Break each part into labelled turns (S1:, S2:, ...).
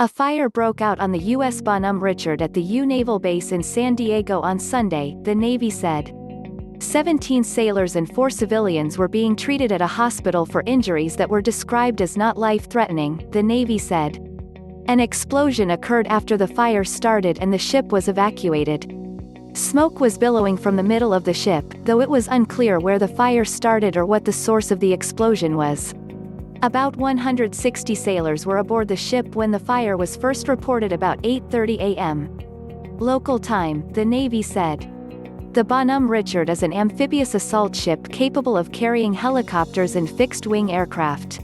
S1: A fire broke out on the U.S. Bonhomme Richard at the U Naval Base in San Diego on Sunday, the Navy said. 17 sailors and 4 civilians were being treated at a hospital for injuries that were described as not life-threatening, the Navy said. An explosion occurred after the fire started and the ship was evacuated. Smoke was billowing from the middle of the ship, though it was unclear where the fire started or what the source of the explosion was. About 160 sailors were aboard the ship when the fire was first reported about 8:30 a.m. local time, the Navy said. The Bonhomme Richard is an amphibious assault ship capable of carrying helicopters and fixed-wing aircraft.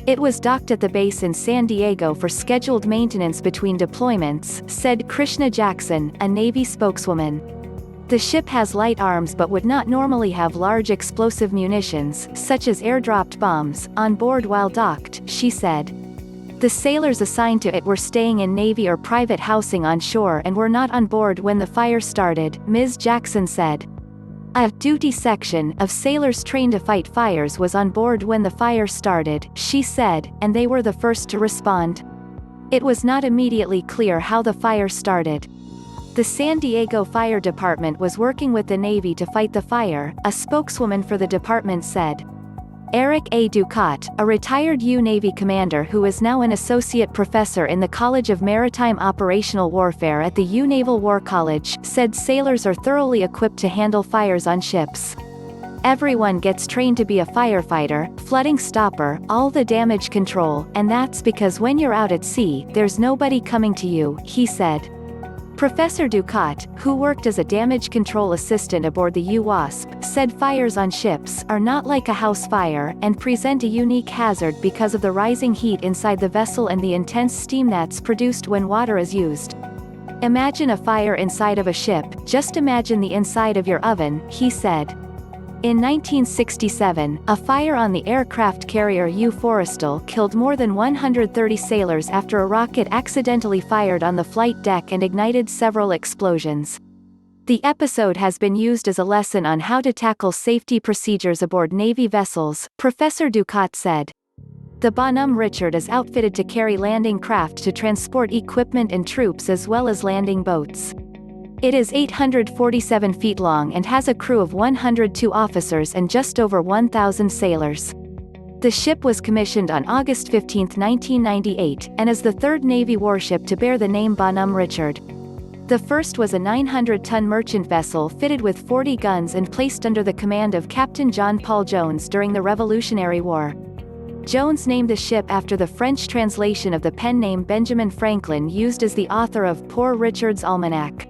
S1: It was docked at the base in San Diego for scheduled maintenance between deployments, said Krishna Jackson, a Navy spokeswoman. The ship has light arms but would not normally have large explosive munitions, such as airdropped bombs, on board while docked, she said. The sailors assigned to it were staying in Navy or private housing on shore and were not on board when the fire started, Ms. Jackson said. A duty section of sailors trained to fight fires was on board when the fire started, she said, and they were the first to respond. It was not immediately clear how the fire started. The San Diego Fire Department was working with the Navy to fight the fire, a spokeswoman for the department said. Eric A. Ducat, a retired U Navy commander who is now an associate professor in the College of Maritime Operational Warfare at the U Naval War College, said sailors are thoroughly equipped to handle fires on ships. Everyone gets trained to be a firefighter, flooding stopper, all the damage control, and that's because when you're out at sea, there's nobody coming to you, he said. Professor Ducat, who worked as a damage control assistant aboard the UWASP, said fires on ships are not like a house fire and present a unique hazard because of the rising heat inside the vessel and the intense steam that's produced when water is used. Imagine a fire inside of a ship, just imagine the inside of your oven, he said. In 1967, a fire on the aircraft carrier U Forrestal killed more than 130 sailors after a rocket accidentally fired on the flight deck and ignited several explosions. The episode has been used as a lesson on how to tackle safety procedures aboard Navy vessels, Professor Ducat said. The Bonhomme Richard is outfitted to carry landing craft to transport equipment and troops as well as landing boats. It is 847 feet long and has a crew of 102 officers and just over 1,000 sailors. The ship was commissioned on August 15, 1998, and is the third Navy warship to bear the name Bonhomme Richard. The first was a 900-ton merchant vessel fitted with 40 guns and placed under the command of Captain John Paul Jones during the Revolutionary War. Jones named the ship after the French translation of the pen name Benjamin Franklin used as the author of Poor Richard's Almanac.